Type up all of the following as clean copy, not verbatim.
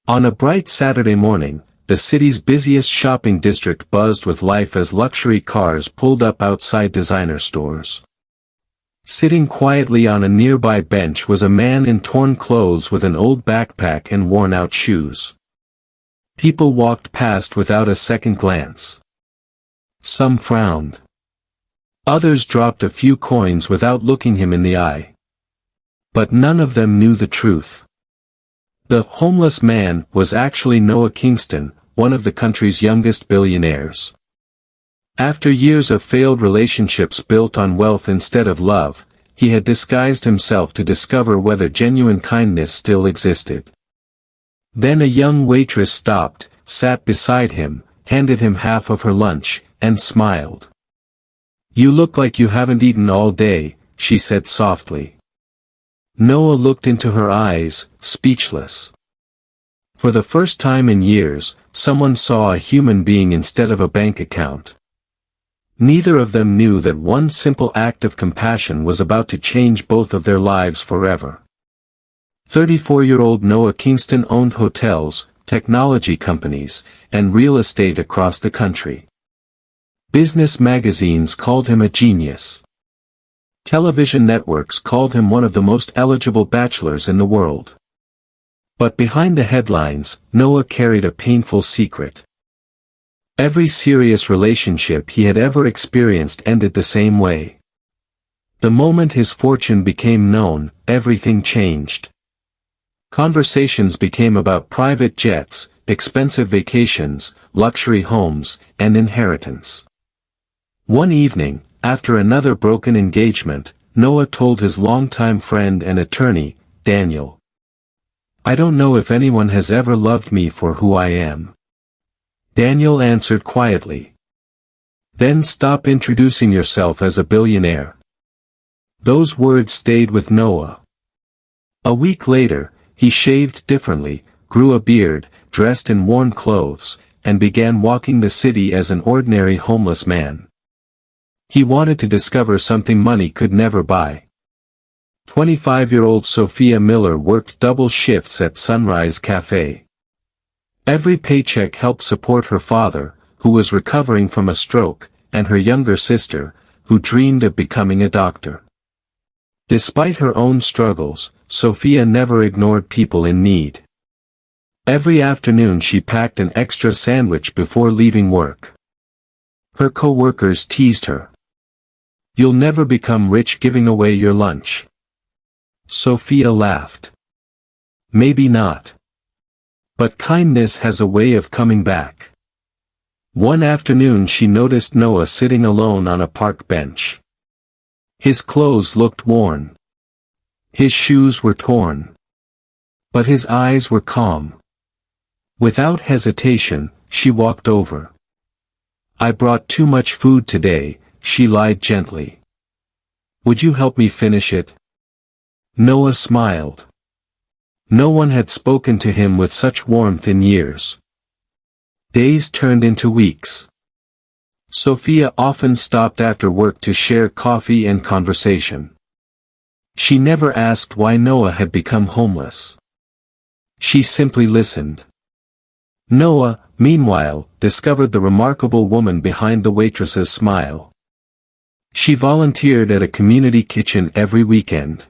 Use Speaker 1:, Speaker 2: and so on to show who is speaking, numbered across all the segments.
Speaker 1: On a bright Saturday morning, the city's busiest shopping district buzzed with life as luxury cars pulled up outside designer stores. Sitting quietly on a nearby bench was a man in torn clothes with an old backpack and worn-out shoes. People walked past without a second glance. Some frowned. Others dropped a few coins without looking him in the eye. But none of them knew the truth. The homeless man was actually Noah Kingston, one of the country's youngest billionaires. After years of failed relationships built on wealth instead of love, he had disguised himself to discover whether genuine kindness still existed. Then a young waitress stopped, sat beside him, handed him half of her lunch, and smiled. "You look like you haven't eaten all day," she said softly. Noah looked into her eyes, speechless. For the first time in years, someone saw a human being instead of a bank account. Neither of them knew that one simple act of compassion was about to change both of their lives forever. 34-year-old Noah Kingston owned hotels, technology companies, and real estate across the country. Business magazines called him a genius. Television networks called him one of the most eligible bachelors in the world. But behind the headlines, Noah carried a painful secret. Every serious relationship he had ever experienced ended the same way. The moment his fortune became known, everything changed. Conversations became about private jets, expensive vacations, luxury homes, and inheritance. One evening, after another broken engagement, Noah told his longtime friend and attorney, Daniel, "I don't know if anyone has ever loved me for who I am." Daniel answered quietly, "Then stop introducing yourself as a billionaire." Those words stayed with Noah. A week later, he shaved differently, grew a beard, dressed in worn clothes, and began walking the city as an ordinary homeless man. He wanted to discover something money could never buy. 25-year-old Sophia Miller worked double shifts at Sunrise Cafe. Every paycheck helped support her father, who was recovering from a stroke, and her younger sister, who dreamed of becoming a doctor. Despite her own struggles, Sophia never ignored people in need. Every afternoon she packed an extra sandwich before leaving work. Her co-workers teased her. "You'll never become rich giving away your lunch." Sophia laughed. "Maybe not. But kindness has a way of coming back." One afternoon she noticed Noah sitting alone on a park bench. His clothes looked worn. His shoes were torn. But his eyes were calm. Without hesitation, she walked over. "I brought too much food today," she lied gently. "Would you help me finish it?" Noah smiled. No one had spoken to him with such warmth in years. Days turned into weeks. Sophia often stopped after work to share coffee and conversation. She never asked why Noah had become homeless. She simply listened. Noah, meanwhile, discovered the remarkable woman behind the waitress's smile. She volunteered at a community kitchen every weekend.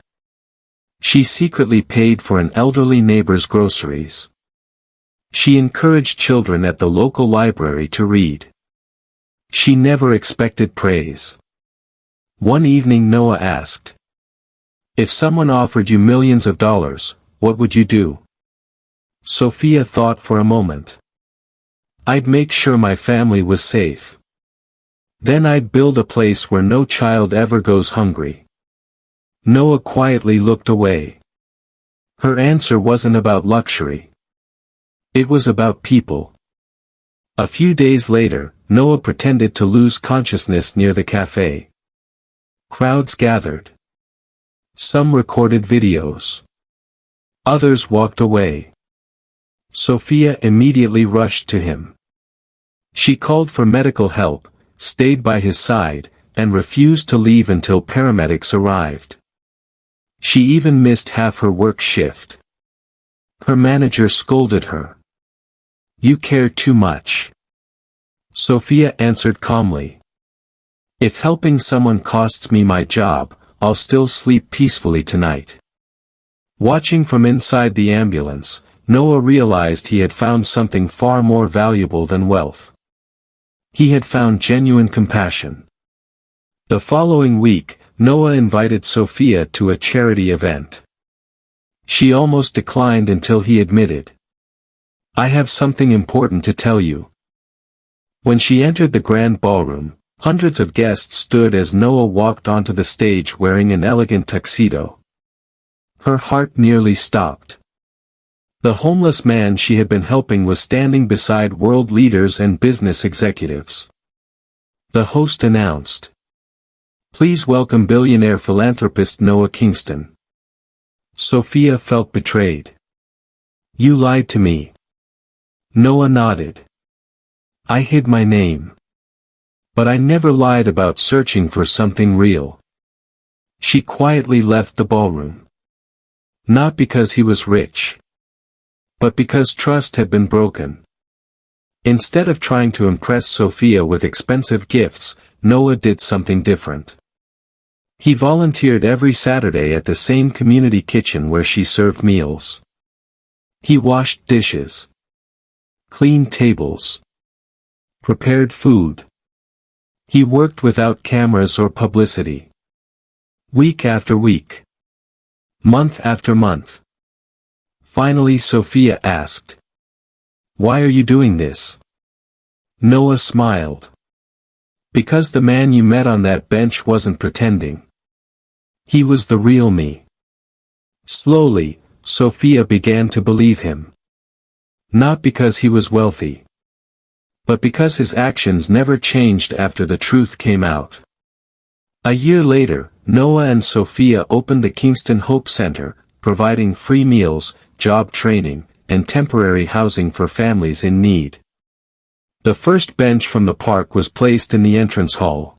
Speaker 1: She secretly paid for an elderly neighbor's groceries. She encouraged children at the local library to read. She never expected praise. One evening Noah asked, "If someone offered you millions of dollars, what would you do?" Sophia thought for a moment. "I'd make sure my family was safe. Then I'd build a place where no child ever goes hungry." Noah quietly looked away. Her answer wasn't about luxury. It was about people. A few days later, Noah pretended to lose consciousness near the cafe. Crowds gathered. Some recorded videos. Others walked away. Sophia immediately rushed to him. She called for medical help, stayed by his side, and refused to leave until paramedics arrived. She even missed half her work shift. Her manager scolded her. "You care too much." Sophia answered calmly. "If helping someone costs me my job, I'll still sleep peacefully tonight." Watching from inside the ambulance, Noah realized he had found something far more valuable than wealth. He had found genuine compassion. The following week, Noah invited Sophia to a charity event. She almost declined until he admitted, "I have something important to tell you." When she entered the grand ballroom, hundreds of guests stood as Noah walked onto the stage wearing an elegant tuxedo. Her heart nearly stopped. The homeless man she had been helping was standing beside world leaders and business executives. The host announced, "Please welcome billionaire philanthropist Noah Kingston." Sophia felt betrayed. "You lied to me." Noah nodded. "I hid my name. But I never lied about searching for something real." She quietly left the ballroom. Not because he was rich, but because trust had been broken. Instead of trying to impress Sophia with expensive gifts, Noah did something different. He volunteered every Saturday at the same community kitchen where she served meals. He washed dishes, cleaned tables, prepared food. He worked without cameras or publicity. Week after week. Month after month. Finally Sophia asked, "Why are you doing this?" Noah smiled. "Because the man you met on that bench wasn't pretending. He was the real me." Slowly, Sophia began to believe him. Not because he was wealthy, but because his actions never changed after the truth came out. A year later, Noah and Sophia opened the Kingston Hope Center, providing free meals, job training, and temporary housing for families in need. The first bench from the park was placed in the entrance hall.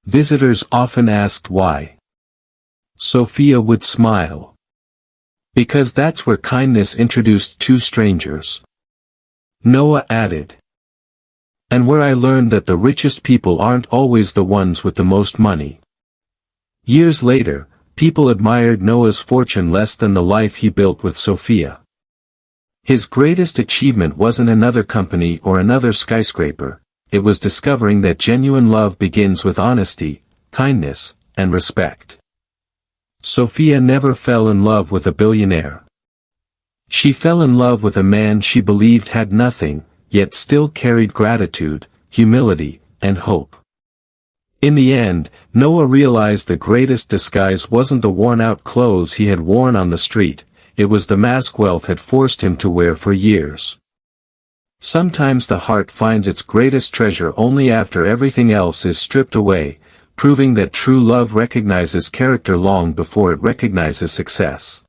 Speaker 1: Visitors often asked why. Sophia would smile. "Because that's where kindness introduced two strangers." Noah added, "And where I learned that the richest people aren't always the ones with the most money." Years later, people admired Noah's fortune less than the life he built with Sophia. His greatest achievement wasn't another company or another skyscraper, it was discovering that genuine love begins with honesty, kindness, and respect. Sophia never fell in love with a billionaire. She fell in love with a man she believed had nothing, yet still carried gratitude, humility, and hope. In the end, Noah realized the greatest disguise wasn't the worn-out clothes he had worn on the street, it was the mask wealth had forced him to wear for years. Sometimes the heart finds its greatest treasure only after everything else is stripped away, proving that true love recognizes character long before it recognizes success.